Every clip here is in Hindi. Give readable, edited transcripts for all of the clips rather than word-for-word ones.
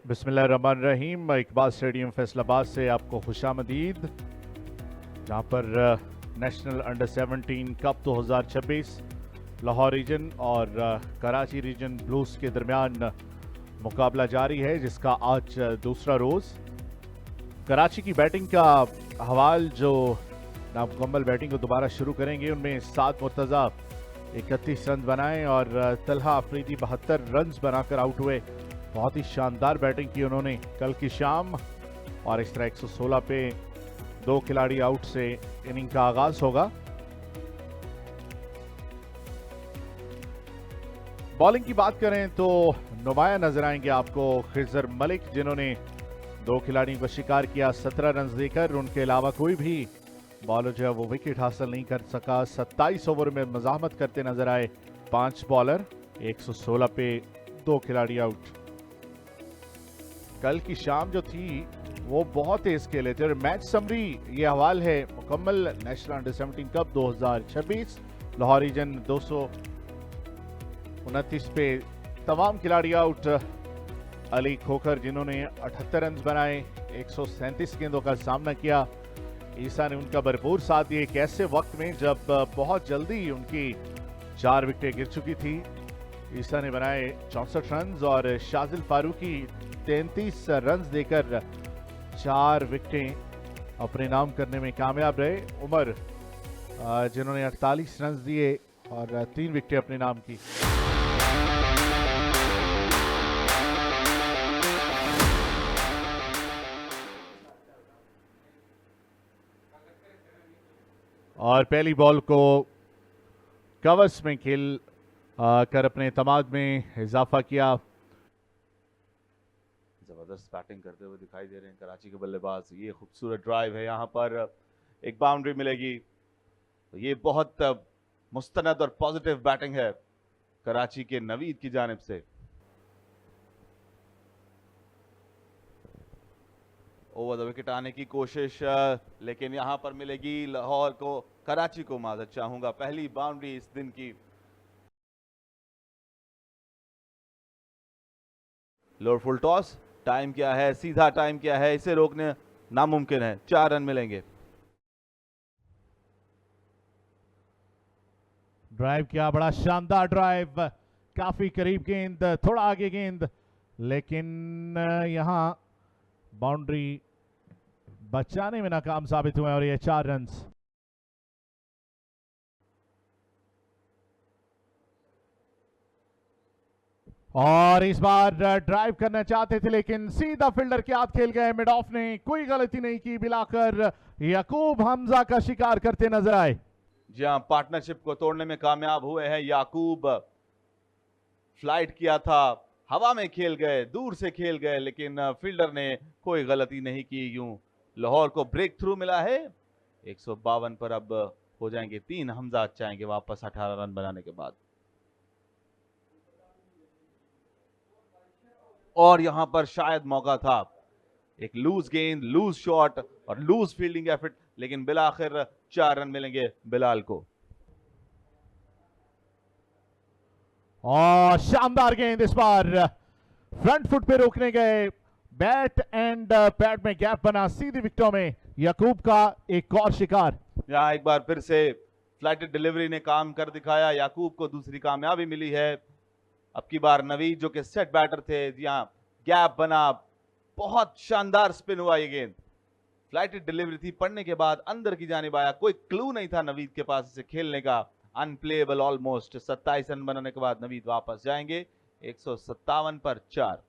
बिस्मिल्लाहिर्रहमानिर्रहीम। इकबाल स्टेडियम फैसलाबाद से आपको खुशामदीद, जहाँ पर national under 17 cup 2026 Lahore region और कराची रीजन ब्लूज के दरमियान मुकाबला जारी है, जिसका आज दूसरा रोज़। कराची की बैटिंग का हवाल, जो नामुकम्मल बैटिंग को दोबारा शुरू करेंगे, उनमें साद मुर्तज़ा 31 रन बनाए और तलहा अफरीदी 72 रन बनाकर आउट हुए। बहुत ही शानदार बैटिंग की उन्होंने कल की शाम, और इस तरह 116 पे 2 खिलाड़ी आउट से इनिंग का आगाज होगा। बॉलिंग की बात करें तो नुमाया नजर आएंगे आपको खिजर मलिक, जिन्होंने 2 खिलाड़ियों को शिकार किया 17 रन देकर। उनके अलावा कोई भी बॉलर जो है वो विकेट हासिल नहीं कर सका। 27 ओवर में मज़ाहमत करते नजर आए 5 बॉलर। 116 पे 2 खिलाड़ी आउट। कल की शाम जो थी वो बहुत तेज खेले थे। और मैच समरी ये हवाल है मुकम्मल national under 17 cup 2026 Lahore region 229 पे तमाम खिलाड़ी आउट। अली खोखर, जिन्होंने 78 रन बनाए, 137 गेंदों का सामना किया। ईसा ने उनका भरपूर साथ दिया एक ऐसे वक्त में जब बहुत जल्दी उनकी 4 विकेटें गिर चुकी थी। ईसा ने बनाए 64 रन और शाजिल फारूकी 33 रन देकर 4 विकेटें अपने नाम करने में कामयाब रहे। उमर, जिन्होंने 48 रन दिए और 3 विकेटें अपने नाम की। और पहली बॉल को कवर्स में खेल कर अपने तमाद में इजाफा किया। जबरदस्त बैटिंग करते हुए दिखाई दे रहे हैं कराची के बल्लेबाज। ये खूबसूरत ड्राइव है, यहाँ पर एक बाउंड्री मिलेगी। तो ये बहुत मुस्तनद और पॉजिटिव बैटिंग है कराची के नवीद की जानिब से। ओवर द विकेट आने की कोशिश, लेकिन यहां पर मिलेगी लाहौर को, कराची को माजरत चाहूंगा, पहली बाउंड्री इस दिन की। लोअर फुल टॉस, टाइम क्या है, सीधा टाइम क्या है, इसे रोकने नामुमकिन है। 4 रन मिलेंगे। ड्राइव किया, बड़ा शानदार ड्राइव, काफी करीब गेंद, थोड़ा आगे गेंद, लेकिन यहां बाउंड्री बचाने में नाकाम साबित हुए और ये 4 रन। और इस बार ड्राइव करना चाहते थे, लेकिन सीधा फील्डर के हाथ खेल गए। मिड ऑफ ने कोई गलती नहीं की, मिलाकर याकूब हमजा का शिकार करते नजर आए। जी हां, पार्टनरशिप को तोड़ने में कामयाब हुए हैं याकूब। फ्लाइट किया था, हवा में खेल गए, दूर से खेल गए, लेकिन फील्डर ने कोई गलती नहीं की। यूं लाहौर को ब्रेक थ्रू मिला है। 152 पर अब हो जाएंगे 3। हमजा चाहेंगे वापस 18 रन बनाने के बाद। और यहां पर शायद मौका था, एक लूज गेंद, लूज शॉट और लूज फील्डिंग एफर्ट, लेकिन बिलाखिर 4 रन मिलेंगे बिलाल को। और शानदार गेंद, इस बार फ्रंट फुट पे रोकने गए, बैट एंड पैड में गैप बना, सीधी विकेटों में याकूब का एक और शिकार। यहां एक बार फिर से फ्लाइटेड डिलीवरी ने काम कर दिखाया। याकूब को दूसरी कामयाबी मिली है। अब की बार नवीद, जो कि सेट बैटर थे, यहां गैप बना, बहुत शानदार स्पिन हुआ। ये गेंद फ्लाइटेड डिलीवरी थी, पड़ने के बाद अंदर की जानिब आया, कोई क्लू नहीं था नवीद के पास इसे खेलने का। Unplayable almost. 27 रन बनाने के बाद नवीद वापस जाएंगे। 157 पर 4।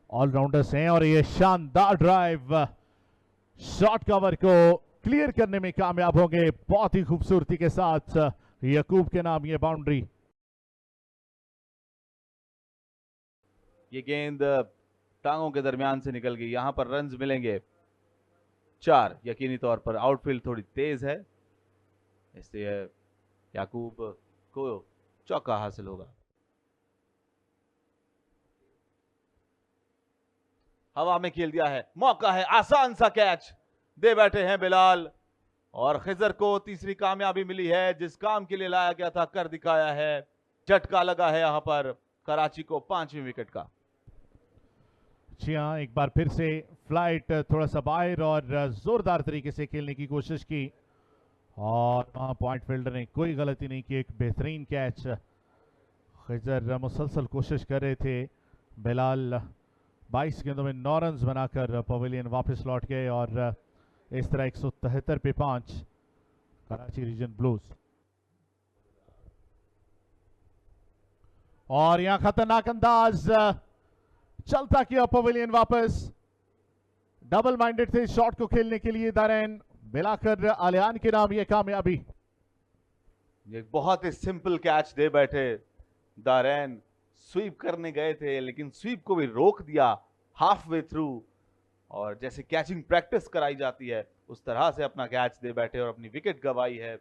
ऑलराउंडर्स हैं और ये शानदार ड्राइव शॉर्ट कवर को क्लियर करने में कामयाब होंगे बहुत ही खूबसूरती के साथ। याकूब के नाम ये बाउंड्री। ये गेंद टांगों के दरमियान से निकल गई। यहां पर रन्स मिलेंगे 4। यकीनी तौर पर आउटफील्ड थोड़ी तेज है, इसलिए याकूब को चौका हासिल होगा। हवा में खेल दिया है, मौका है, आसान सा कैच दे बैठे हैं बिलाल। और खिजर को तीसरी कामयाबी मिली है, जिस काम के लिए लाया गया था कर दिखाया है। झटका लगा है यहां पर कराची को 5वीं विकेट का। जी हाँ, एक बार फिर से फ्लाइट थोड़ा सा बाहर और जोरदार तरीके से खेलने की कोशिश की और वहां पॉइंट फील्डर ने कोई गलती नहीं की। एक बेहतरीन कैच, खिजर मुसलसल कोशिश कर रहे थे। बिलाल 22 गेंदों में 9 रन बनाकर पवेलियन वापस लौट गए और इस तरह 173 पे 5 कराची रीजन ब्लूज। और यहां खतरनाक अंदाज, चलता किया पवेलियन वापस। डबल माइंडेड थे शॉट को खेलने के लिए दारैन, मिलाकर आलियान के नाम ये कामयाबी। ये बहुत ही सिंपल कैच दे बैठे दारैन, स्वीप करने गए थे लेकिन स्वीप को भी रोक दिया हाफ वे थ्रू, और जैसे कैचिंग प्रैक्टिस कराई जाती है उस तरह से अपना कैच दे बैठे और अपनी विकेट गंवाई है।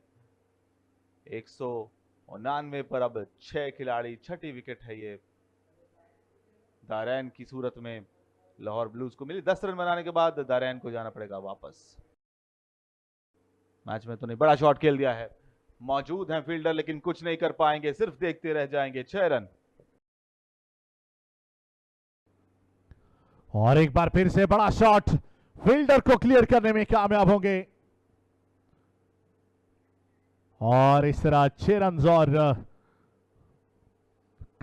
199 पर अब 6 खिलाड़ी, 6ठी विकेट है ये दारैन की सूरत में लाहौर ब्लूज को मिली। 10 रन बनाने के बाद दारैन को जाना पड़ेगा वापस। मैच में तो नहीं, बड़ा शॉट खेल दिया है, मौजूद हैं फील्डर लेकिन कुछ नहीं कर पाएंगे, सिर्फ देखते रह जाएंगे। 6 रन। और एक बार फिर से बड़ा शॉट, फील्डर को क्लियर करने में कामयाब होंगे और इस तरह 6 रन और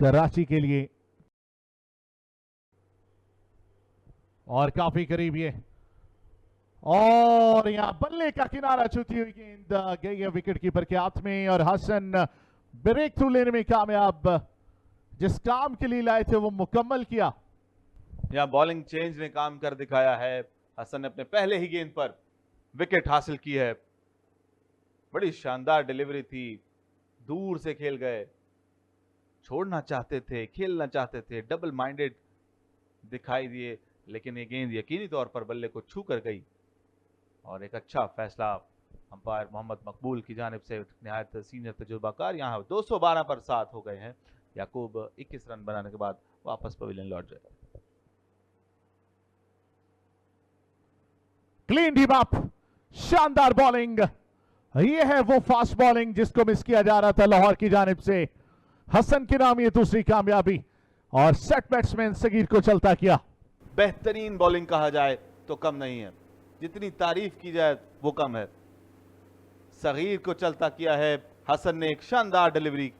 कराची के लिए, और काफी करीब ये, और यहां बल्ले का किनारा छूती हुई गेंद गई है विकेट कीपर के हाथ में और हसन ब्रेक थ्रू लेने में कामयाब। जिस काम के लिए लाए थे वो मुकम्मल किया। यहां बॉलिंग चेंज ने काम कर दिखाया है। हसन ने अपने पहले ही गेंद पर विकेट हासिल की है। बड़ी शानदार डिलीवरी थी, दूर से खेल गए, छोड़ना चाहते थे, खेलना चाहते थे, डबल माइंडेड दिखाई दिए लेकिन ये गेंद यकीनी तौर पर बल्ले को छू कर गई और एक अच्छा फैसला अंपायर मोहम्मद मकबूल की जानिब से, निहायत सीनियर तजुर्बाकार। यहाँ 212 पर 7 हो गए हैं। याकूब 21 रन बनाने के बाद वापस पवेलियन लौट जाए। क्लीन डीप अप, शानदार बॉलिंग, ये है वो फास्ट बॉलिंग जिसको मिस किया जा रहा था लाहौर की जानिब से। हसन के नाम ये दूसरी कामयाबी और सेट बैट्समैन सगीर को चलता किया। बेहतरीन बॉलिंग कहा जाए तो कम नहीं है, जितनी तारीफ की जाए वो कम है। सगीर को चलता किया है हसन ने, एक शानदार डिलीवरी।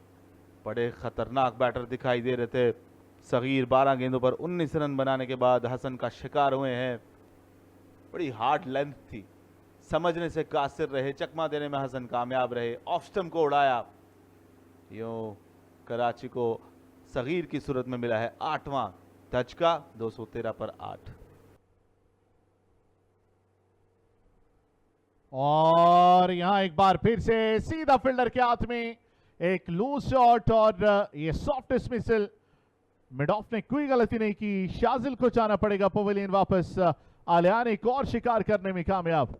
बड़े खतरनाक बैटर दिखाई दे रहे थे सगीर। 12 गेंदों पर 19 रन बनाने के बाद हसन का शिकार हुए हैं। बड़ी हार्ड लेंथ थी, समझने से कासिर रहे, चकमा देने में हसन कामयाब रहे, ऑफ स्टंप को उड़ाया। यूं कराची को सगीर की सूरत में मिला है 8वां धचका, 213 पर 8। और यहां एक बार फिर से सीधा फील्डर के हाथ में एक लूज शॉट और ये सॉफ्ट डिसमिसल। मिड ऑफ ने कोई गलती नहीं की, शाजिल को जाना पड़ेगा पवेलियन वापस। आलियान एक और शिकार करने में कामयाब।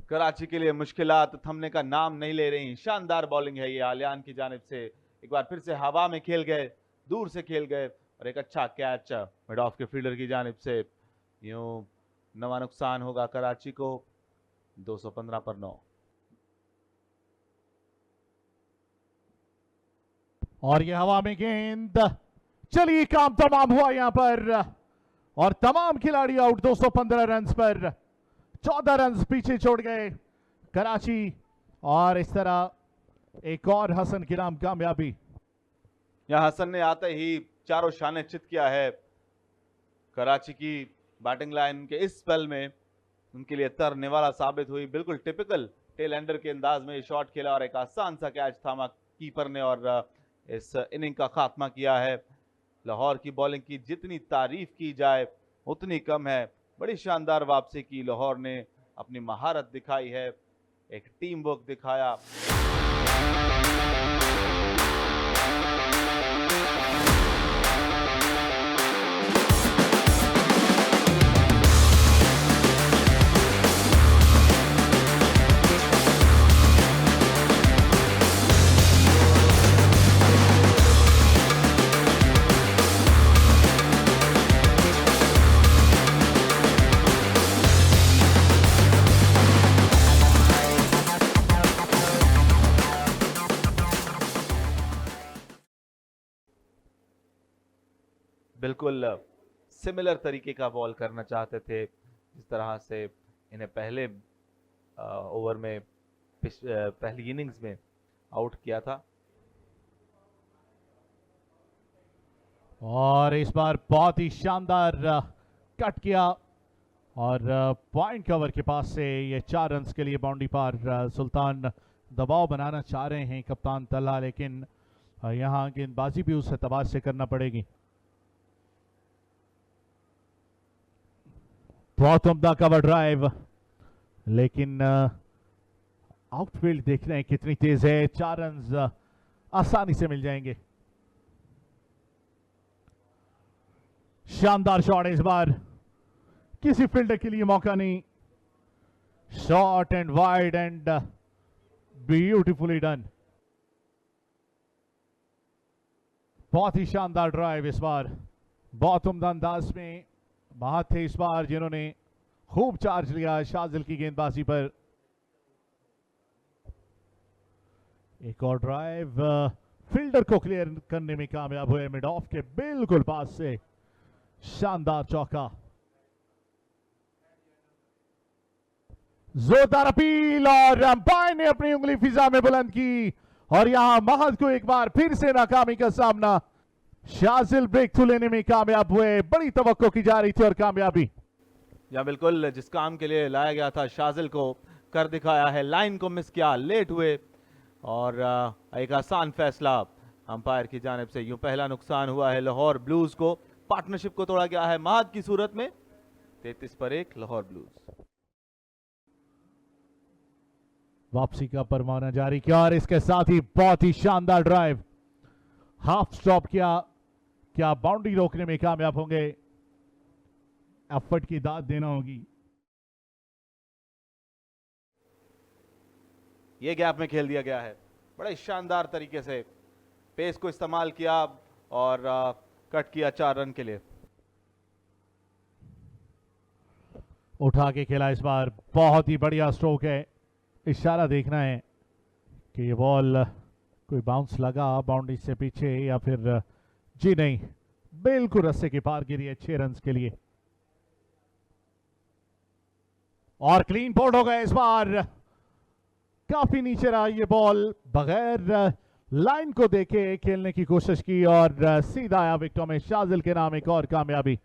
कराची के लिए मुश्किलात थमने का नाम नहीं ले रही। शानदार बॉलिंग है ये आलियान की जानिब से। एक बार फिर से हवा में खेल गए, दूर से खेल गए और एक अच्छा कैच मिड ऑफ के फील्डर की जानिब से। यूं नवा नुकसान होगा कराची को, 215 पर 9। और ये हवा में गेंद, चलिए काम तमाम हुआ यहां पर और तमाम खिलाड़ी आउट। 215 रन पर 14 रन पीछे छोड़ गए कराची और इस तरह एक और हसन के नाम कामयाबी। यहां हसन ने आते ही चारों शाने चित किया है। कराची की बैटिंग लाइन के इस स्पेल में उनके लिए तरने वाला साबित हुई। बिल्कुल टिपिकल टेल एंडर के अंदाज में शॉट खेला और एक आसान सा कैच थामा कीपर ने और इस इनिंग का खात्मा किया है। लाहौर की बॉलिंग की जितनी तारीफ की जाए उतनी कम है। बड़ी शानदार वापसी की लाहौर ने, अपनी महारत दिखाई है, एक टीम वर्क दिखाया। बिल्कुल सिमिलर तरीके का बॉल करना चाहते थे जिस तरह से इन्हें पहले ओवर में पहली इनिंग्स में आउट किया था। और इस बार बहुत ही शानदार कट किया और पॉइंट कवर के पास से ये 4 रन्स के लिए बाउंड्री पार। सुल्तान दबाव बनाना चाह रहे हैं कप्तान तल्हा, लेकिन यहां गेंदबाजी भी उस एतबार से करना पड़ेगी। बहुत उम्दा कवर ड्राइव, लेकिन आउटफील्ड देख रहे हैं कितनी तेज है। 4 रन्स आसानी से मिल जाएंगे। शानदार शॉट, इस बार किसी फील्डर के लिए मौका नहीं। Short and wide and beautifully done. बहुत ही शानदार ड्राइव इस बार, बहुत उम्दा अंदाज में बात थे इस बार जिन्होंने खूब चार्ज लिया शाजिल की गेंदबाजी पर। एक और ड्राइव फील्डर को क्लियर करने में कामयाब हुए मिड ऑफ के बिल्कुल पास से। शानदार चौका। जोरदार अपील और अंपायर ने अपनी उंगली फिजा में बुलंद की और यहां महद को एक बार फिर से नाकामी का सामना। शाजिल ब्रेक थ्रू लेने में कामयाब हुए, बड़ी तवक्को की जा रही थी और कामयाबी। या बिल्कुल जिस काम के लिए लाया गया था शाजिल को कर दिखाया है। लाइन को मिस किया, लेट हुए और एक आसान फैसला अंपायर की जानिब से। यूं पहला नुकसान हुआ है लाहौर ब्लूज को। पार्टनरशिप को तोड़ा गया है महद की सूरत में। 33 पर 1 लाहौर ब्लूज। वापसी का परवाना जारी किया और इसके साथ ही बहुत ही शानदार ड्राइव। हाफ स्टॉप किया, क्या बाउंड्री रोकने में कामयाब होंगे? एफर्ट की दाद देना होगी। ये गैप में खेल दिया गया है बड़े शानदार तरीके से। पेस को इस्तेमाल किया और कट किया 4 रन के लिए। उठा के खेला इस बार, बहुत ही बढ़िया स्ट्रोक है। इशारा देखना है कि ये बॉल कोई बाउंस लगा बाउंड्री से पीछे या फिर जी नहीं, बिल्कुल रस्से के पार गिरी है 6 रन्स के लिए। और क्लीन बोल्ड हो गए इस बार। काफी नीचे रहा ये बॉल, बगैर लाइन को देखे खेलने की कोशिश की और सीधा आया विकेटों में। शाजिल के नाम एक और कामयाबी।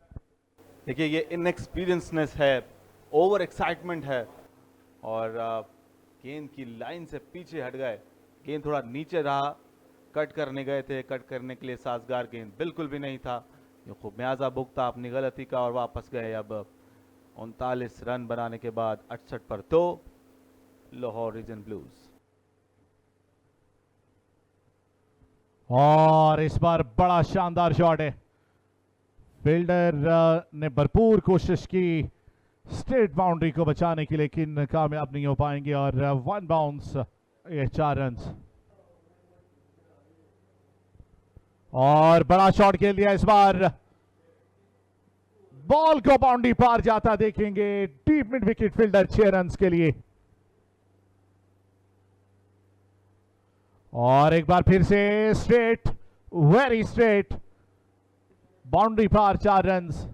देखिए ये इनएक्सपीरियंसनेस है, ओवर एक्साइटमेंट है और गेंद की लाइन से पीछे हट गए। गेंद थोड़ा नीचे रहा, कट करने गए थे, कट करने के लिए साजगार गेंद बिल्कुल भी नहीं था। ये खूब म्याजा भुगता अपनी गलती का और वापस गए। अब 39 रन बनाने के बाद 68 पर 2 लाहौर रीजन ब्लूज। और इस बार बड़ा शानदार शॉट है। फील्डर ने भरपूर कोशिश की स्ट्रेट बाउंड्री को बचाने की, लेकिन कामयाब नहीं हो पाएंगे और 1 बाउंस, ये 4 रन्स। और बड़ा शॉट खेल दिया इस बार। बॉल को बाउंड्री पार जाता देखेंगे। Deep mid wicket fielder 6 runs के लिए। और एक बार फिर से स्ट्रेट, वेरी स्ट्रेट, बाउंड्री पार 4 रन्स।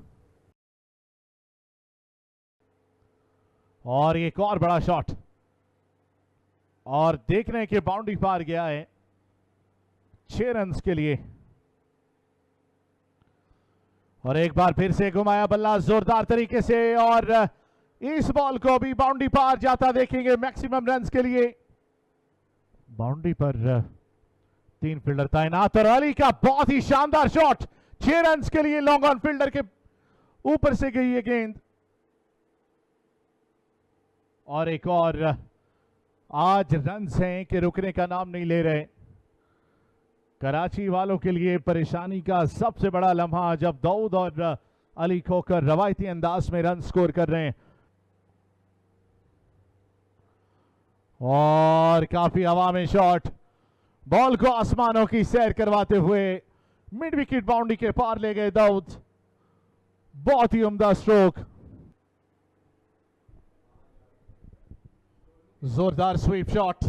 और एक और बड़ा शॉट और देख रहे हैं कि बाउंड्री पार गया है 6 रन्स के लिए। और एक बार फिर से घुमाया बल्ला जोरदार तरीके से और इस बॉल को भी बाउंड्री पार जाता देखेंगे मैक्सिमम रन्स के लिए। बाउंड्री पर 3 फील्डर तैनात और अली का बहुत ही शानदार शॉट 6 रन्स के लिए। लॉन्ग ऑन फील्डर के ऊपर से गई ये गेंद। और एक और, आज रन्स हैं कि रुकने का नाम नहीं ले रहे। कराची वालों के लिए परेशानी का सबसे बड़ा लम्हा जब दाऊद और अली खोकर रवायती अंदाज में रन स्कोर कर रहे हैं। और काफी हवा में शॉट, बॉल को आसमानों की सैर करवाते हुए मिड विकेट बाउंड्री के पार ले गए दाऊद। बहुत ही उम्दा स्ट्रोक। जोरदार स्वीप शॉट,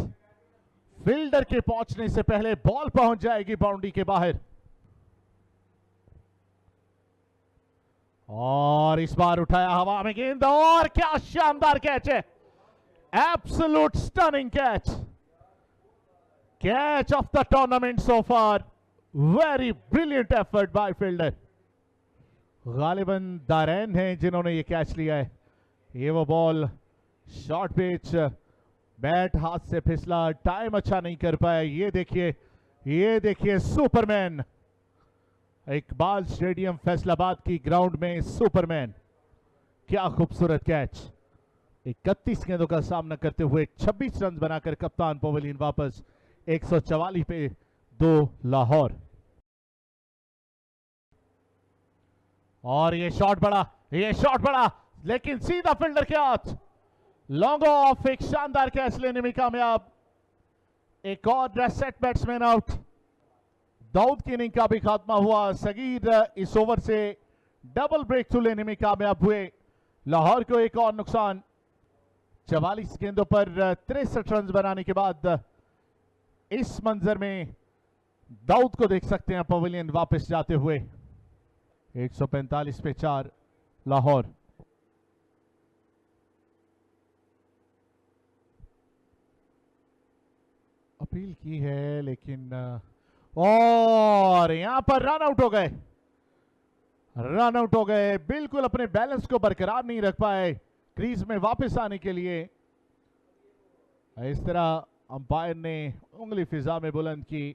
फील्डर के पहुंचने से पहले बॉल पहुंच जाएगी बाउंड्री के बाहर। और इस बार उठाया हवा में गेंद और क्या शानदार कैच है, absolute stunning catch, catch of the tournament so far, very brilliant effort by fielder. गालिबन दारैन हैं जिन्होंने ये कैच लिया है। ये वो बॉल शॉर्ट पिच, बैट हाथ से फिसला, टाइम अच्छा नहीं कर पाया। ये देखिए सुपरमैन, इकबाल स्टेडियम फैसलाबाद की ग्राउंड में सुपरमैन, क्या खूबसूरत कैच। 31 गेंदों का सामना करते हुए 26 रन बनाकर कप्तान पवेलियन वापस 144 पे 2 लाहौर। और ये शॉट बड़ा, लेकिन सीधा फील्डर के हाथ, लॉन्ग ऑफ, एक शानदार कैच लेने में कामयाब। एक और सेट बैट्समैन आउट, दाऊद की इनिंग का भी खात्मा हुआ। सगीर इस ओवर से डबल ब्रेक थ्रू लेने में कामयाब हुए। लाहौर को एक और नुकसान। 44 गेंदों पर 63 रन बनाने के बाद इस मंजर में दाऊद को देख सकते हैं पवेलियन वापस जाते हुए। 145 पे 4 लाहौर। अपील की है लेकिन और यहां पर रन आउट हो गए, बिल्कुल अपने बैलेंस को बरकरार नहीं रख पाए क्रीज में वापस आने के लिए। इस तरह अंपायर ने उंगली फिजा में बुलंद की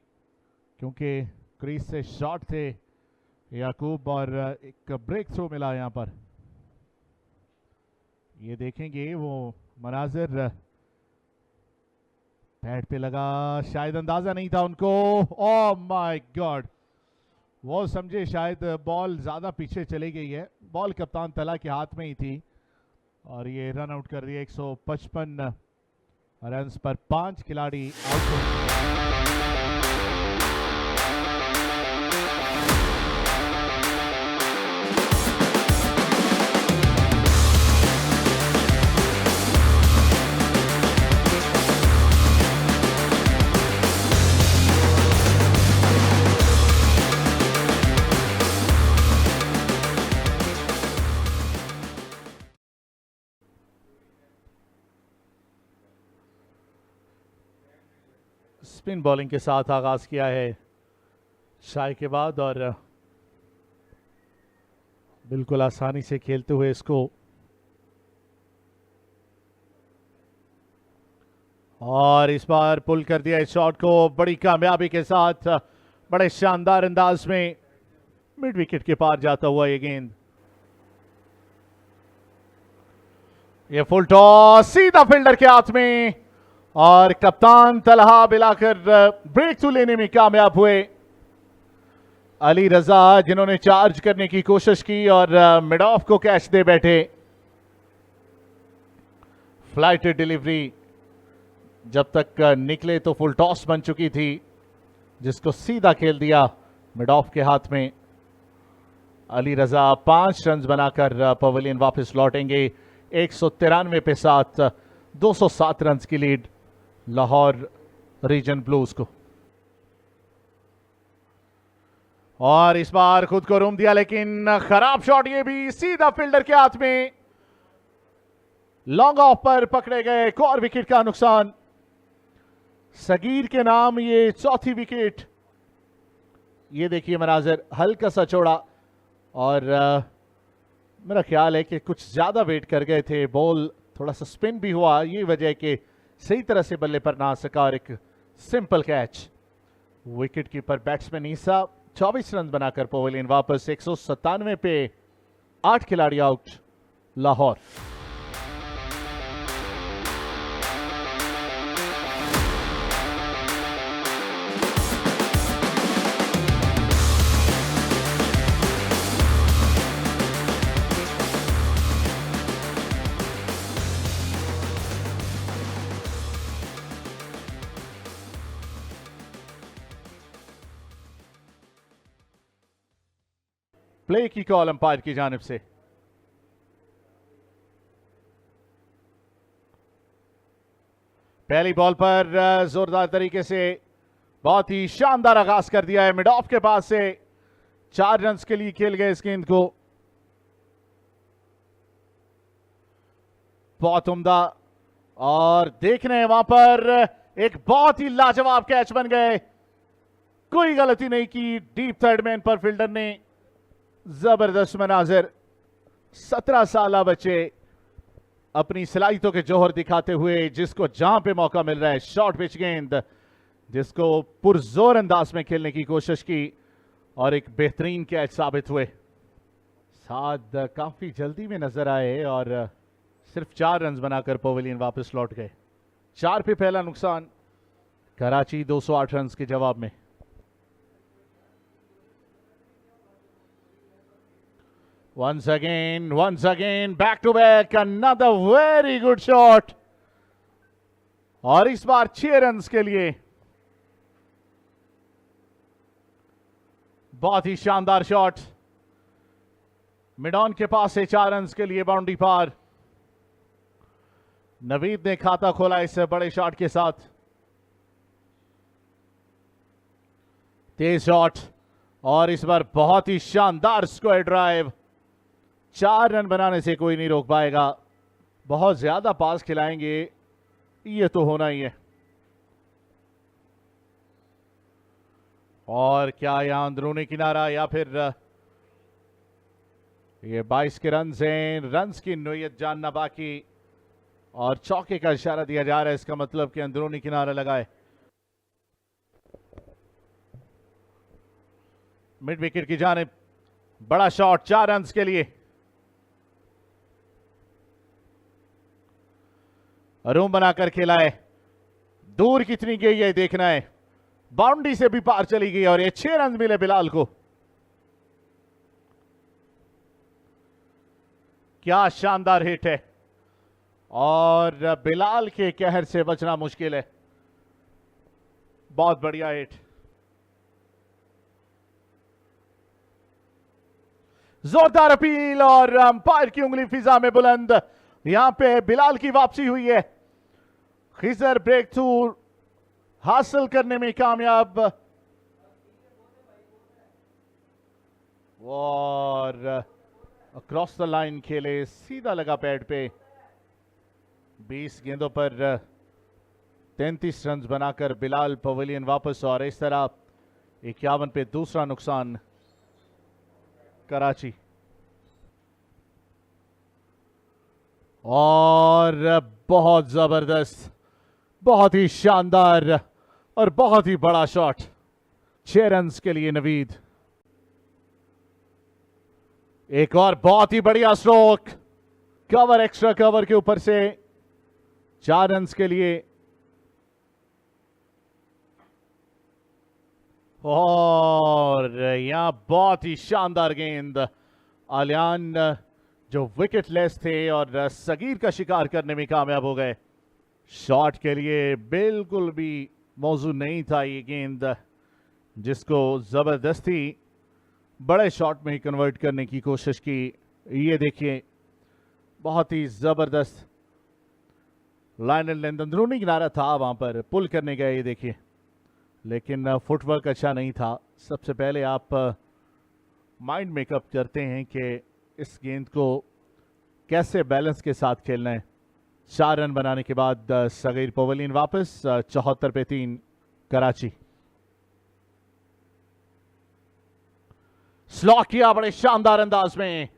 क्योंकि क्रीज से शॉट थे याकूब और एक ब्रेक थ्रू मिला यहां पर। ये देखेंगे वो मनाजिर, बैट पे लगा, शायद अंदाजा नहीं था उनको। ओह माय गॉड, वो समझे शायद बॉल ज्यादा पीछे चली गई है। बॉल कप्तान तला के हाथ में ही थी और ये रन आउट कर दिया। 155 रन पर 5 खिलाड़ी आउट। स्पिन बॉलिंग के साथ आगाज किया है शाय के बाद और बिल्कुल आसानी से खेलते हुए इसको, और इस बार पुल कर दिया इस शॉट को बड़ी कामयाबी के साथ, बड़े शानदार अंदाज में मिड विकेट के पार जाता हुआ ये गेंद। ये फुल टॉस सीधा फील्डर के हाथ में और कप्तान तलहा मिलाकर ब्रेक थ्रू लेने में कामयाब हुए। अली रजा जिन्होंने चार्ज करने की कोशिश की और मिड ऑफ को कैच दे बैठे। फ्लाइटेड डिलीवरी जब तक निकले तो फुल टॉस बन चुकी थी जिसको सीधा खेल दिया मिड ऑफ के हाथ में। अली रजा 5 रन बनाकर पवेलियन वापस लौटेंगे 193 पे 7, 207 रन की लीड लाहौर रीजन ब्लूज को। और इस बार खुद को रूम दिया लेकिन खराब शॉट, ये भी सीधा फील्डर के हाथ में, लॉन्ग ऑफ पर पकड़े गए। एक और विकेट का नुकसान, सगीर के नाम ये चौथी विकेट। ये देखिए मनाजर, हल्का सा छोड़ा और मेरा ख्याल है कि कुछ ज्यादा वेट कर गए थे। बॉल थोड़ा सा स्पिन भी हुआ, ये वजह कि सही तरह से बल्ले पर ना आ सका और एक simple catch. Wicket keeper batsman Isa 24 run बनाकर पवेलियन वापस 197 पे 8 खिलाड़ी आउट लाहौर। प्ले की कॉल अंपायर की जानिब से। पहली बॉल पर जोरदार तरीके से बहुत ही शानदार आगाज कर दिया है मिड ऑफ के पास से। 4 रन के लिए खेल गए इस गेंद को। बहुत उम्दा, और देख रहे हैं वहां पर एक बहुत ही लाजवाब कैच बन गए, कोई गलती नहीं की डीप थर्ड मैन पर फील्डर ने। जबरदस्त मनाजिर, 17 साल बच्चे अपनी सलाहियतों के जौहर दिखाते हुए, जिसको जहां पे मौका मिल रहा है शॉर्ट पिच गेंद, जिसको पुरजोर अंदाज में खेलने की कोशिश की और एक बेहतरीन कैच साबित हुए। साद काफी जल्दी में नजर आए और सिर्फ 4 रन बनाकर पवेलियन वापस लौट गए। 4 पे पहला नुकसान कराची 208 रन के जवाब में। Once again, back to back, another very good shot, और इस बार 6 रन के लिए बहुत ही शानदार शॉट। मिड ऑन के पास से 4 रन के लिए बाउंड्री पार। नवीद ने खाता खोला इस बड़े शॉट के साथ। तेज शॉट, और इस बार बहुत ही शानदार स्क्वायर ड्राइव। 4 रन बनाने से कोई नहीं रोक पाएगा। बहुत ज्यादा पास खिलाएंगे, ये तो होना ही है। और क्या यहां अंदरूनी किनारा, या फिर ये 22 के रन हैं, रन्स की नोयत जानना बाकी, और चौके का इशारा दिया जा रहा है, इसका मतलब कि अंदरूनी किनारा लगाए। मिड विकेट की जानिब बड़ा शॉट, 4 रन के लिए। रूम बनाकर खेला है, दूर कितनी गई है देखना है। बाउंड्री से भी पार चली गई और ये 6 रन मिले बिलाल को। क्या शानदार हिट है, और बिलाल के कहर से बचना मुश्किल है। बहुत बढ़िया हिट। जोरदार अपील, और अंपायर की उंगली फिजा में बुलंद। यहां पे बिलाल की वापसी हुई है। खिजर ब्रेक थ्रू हासिल करने में कामयाब, और अक्रॉस द लाइन खेले, सीधा लगा पैड पे। 20 गेंदों पर 33 रन बनाकर बिलाल पवेलियन वापस, और इस तरह 51 पे दूसरा नुकसान कराची। और बहुत जबरदस्त, बहुत ही शानदार और बहुत ही बड़ा शॉट। 6 रन के लिए नवीद। एक और बहुत ही बढ़िया स्ट्रोक, कवर, एक्स्ट्रा कवर के ऊपर से 4 रन के लिए। और यहां बहुत ही शानदार गेंद। आलियान जो विकेट लेस थे और सगीर का शिकार करने में कामयाब हो गए। शॉट के लिए बिल्कुल भी मौजू नहीं था ये गेंद, जिसको जबरदस्ती बड़े शॉट में ही कन्वर्ट करने की कोशिश की। ये देखिए, बहुत ही जबरदस्त लाइन एंड लेंथ, अंदरूनी किनारा था, वहां पर पुल करने गए, ये देखिए, लेकिन फुटवर्क अच्छा नहीं था। सबसे पहले आप माइंड मेकअप करते हैं कि इस गेंद को कैसे बैलेंस के साथ खेलना है। 4 रन बनाने के बाद सगीर पवेलियन वापस। 74 पे 3 कराची। स्लॉक किया बड़े शानदार अंदाज में,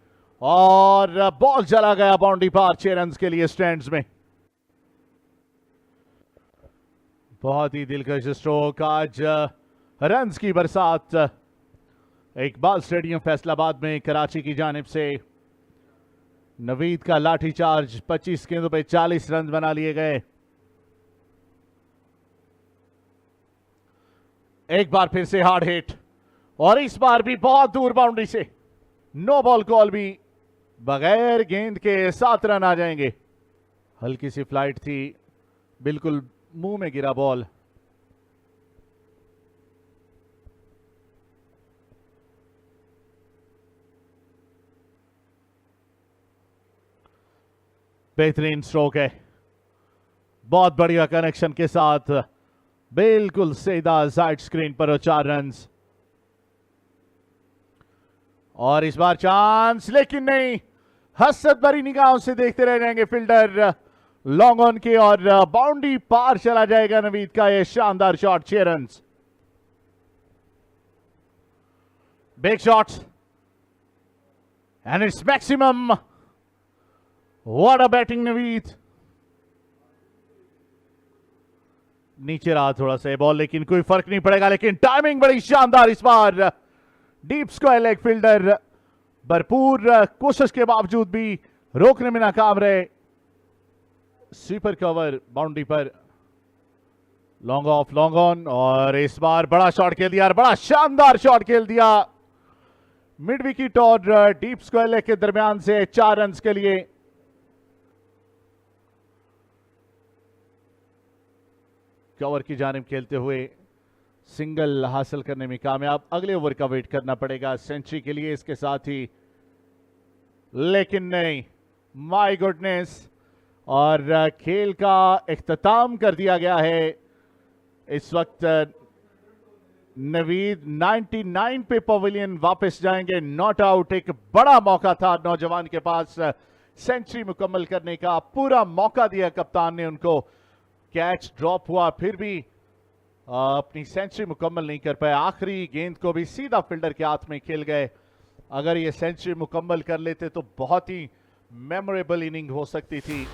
और बॉल चला गया बाउंड्री पार। 6 रन के लिए स्टैंड्स में। बहुत ही दिलकश स्ट्रोक। आज रन्स की बरसात इकबाल स्टेडियम फैसलाबाद में कराची की जानिब से। नवीद का लाठी चार्ज, 25 गेंदों पे 40 रन बना लिए गए। एक बार फिर से हार्ड हिट, और इस बार भी बहुत दूर बाउंड्री से। नो बॉल कॉल भी, बगैर गेंद के 7 रन आ जाएंगे। हल्की सी फ्लाइट थी, बिल्कुल मुंह में गिरा बॉल। बेहतरीन स्ट्रोक है, बहुत बढ़िया कनेक्शन के साथ, बिल्कुल सीधा साइड स्क्रीन पर 4 रन। और इस बार चांस, लेकिन नहीं, हसरत भरी निगाहों से देखते रह जाएंगे फील्डर लॉन्ग ऑन के, और बाउंड्री पार चला जाएगा नवीद का ये शानदार shot, 6 run. Big shot and its maximum. What a batting Naveed. नीचे रहा थोड़ा सा बॉल, लेकिन कोई फर्क नहीं पड़ेगा, लेकिन टाइमिंग बड़ी शानदार इस बार। डीप स्क्वायर लेग फील्डर भरपूर कोशिश के बावजूद भी रोकने में नाकाम रहे। स्वीपर कवर बाउंड्री पर, लॉन्ग ऑफ लॉन्ग ऑन, और इस बार बड़ा शॉट खेल दिया, बड़ा शानदार शॉट खेल दिया मिड विकेट और डीप स्क्वायर लेग के दरमियान से 4 रन के लिए। कवर की जानिब खेलते हुए सिंगल हासिल करने में कामयाब। अगले ओवर का वेट करना पड़ेगा सेंचुरी के लिए इसके साथ ही, लेकिन नहीं, माय गुडनेस। और खेल का इख्तिताम कर दिया गया है इस वक्त। नवीद 99 पे पवेलियन वापस जाएंगे, नॉट आउट। एक बड़ा मौका था नौजवान के पास सेंचुरी मुकम्मल करने का, पूरा मौका दिया कप्तान ने उनको। कैच ड्रॉप हुआ, फिर भी अपनी सेंचुरी मुकम्मल नहीं कर पाए। आखिरी गेंद को भी सीधा फील्डर के हाथ में खेल गए। अगर ये सेंचुरी मुकम्मल कर लेते तो बहुत ही मेमोरेबल इनिंग हो सकती थी।